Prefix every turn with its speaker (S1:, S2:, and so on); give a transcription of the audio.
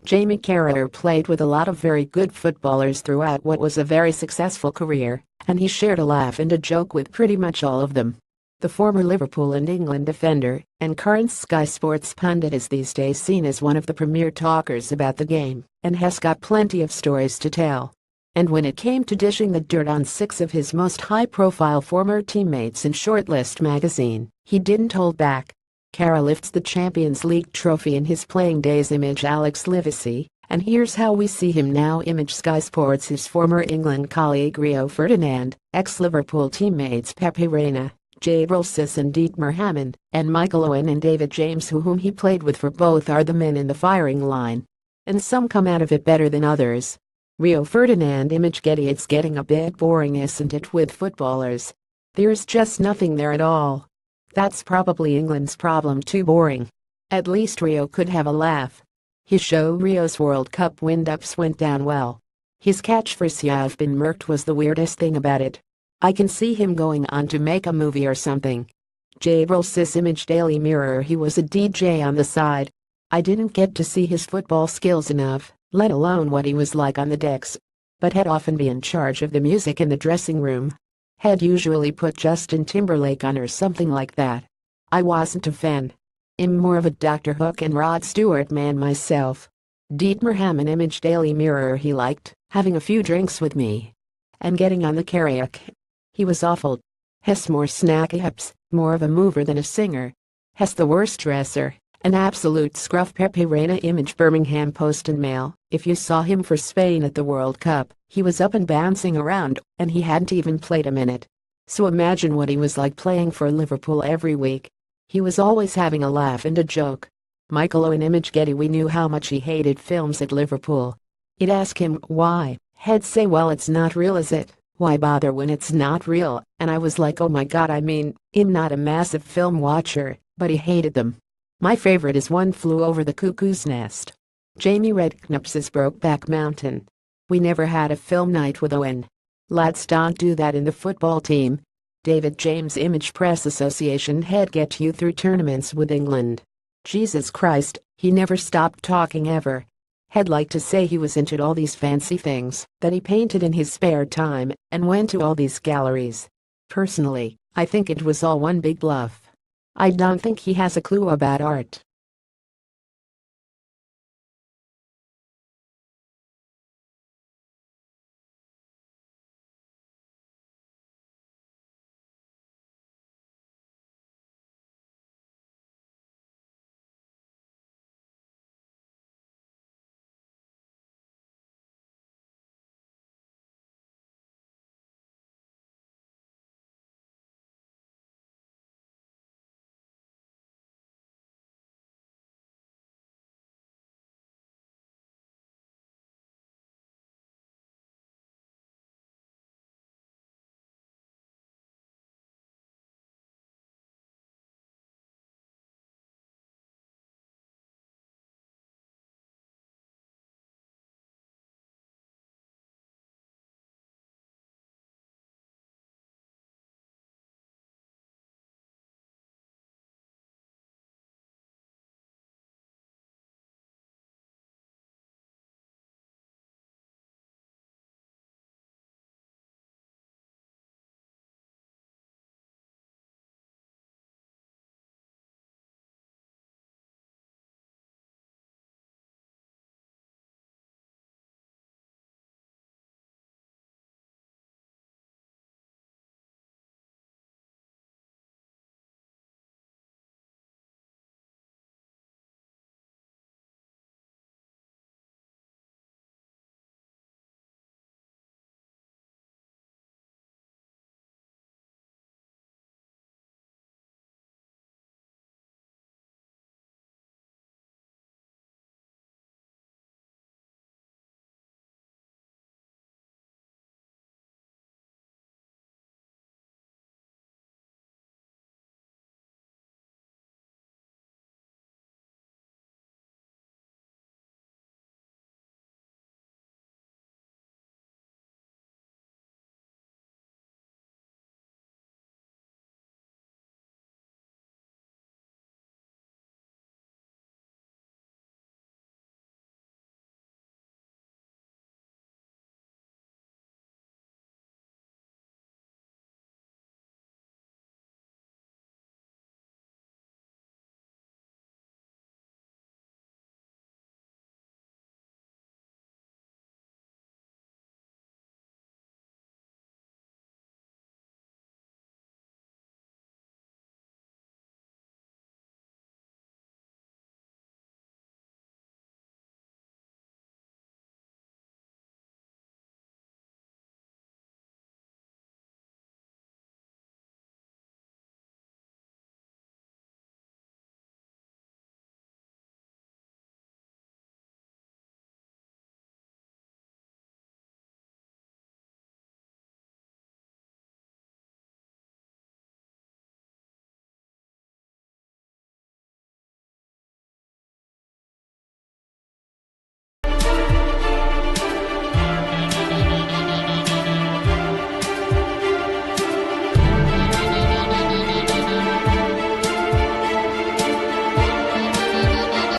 S1: Jamie Carragher played with a lot of very good footballers throughout what was a very successful career, and he shared a laugh and a joke with pretty much all of them. The former Liverpool and England defender and current Sky Sports pundit is these days seen as one of the premier talkers about the game and has got plenty of stories to tell. And when it came to dishing the dirt on 6 of his most high-profile former teammates in Shortlist magazine, he didn't hold back. Carragher lifts the Champions League trophy in his playing days image Alex Livesey, and here's how we see him now image Sky Sports his former England colleague Rio Ferdinand, ex-Liverpool teammates Pepe Reina, Jabril Cisse and Dietmar Hamann, and Michael Owen and David James whom he played with for both are the men in the firing line. And some come out of it better than others. Rio Ferdinand image Getty. It's getting a bit boring, isn't it, with footballers? There's just nothing there at all. That's probably England's problem, too boring. At least Rio could have a laugh. His show Rio's World Cup wind-ups went down well. His catchphrase "I've been murked" was the weirdest thing about it. I can see him going on to make a movie or something. Jabril Cisse image Daily Mirror. He was a DJ on the side. I didn't get to see his football skills enough, let alone what he was like on the decks. But he'd often be in charge of the music in the dressing room. He'd usually put Justin Timberlake on or something like that. I wasn't a fan. I'm more of a Dr. Hook and Rod Stewart man myself. Dietmar Hamann image Daily Mirror. He liked having a few drinks with me and getting on the Carragher. He was awful. He's more snacky hips, more of a mover than a singer. He's the worst dresser, an absolute scruff. Pepe Reina image Birmingham Post and Mail. If you saw him for Spain at the World Cup, he was up and bouncing around, and he hadn't even played a minute. So imagine what he was like playing for Liverpool every week. He was always having a laugh and a joke. Michael Owen image Getty. We knew how much he hated films at Liverpool. He'd ask him why. He'd say, well, it's not real, is it? Why bother when it's not real? And I was like, oh my god, I'm not a massive film watcher, but he hated them. My favorite is One Flew Over the Cuckoo's Nest. Jamie Redknapp's Brokeback Mountain. We never had a film night with Owen. Lads don't do that in the football team. David James image Press Association. He'd get you through tournaments with England. Jesus Christ, he never stopped talking ever. He'd like to say he was into all these fancy things that he painted in his spare time and went to all these galleries. Personally, I think it was all one big bluff. I don't think he has a clue about art.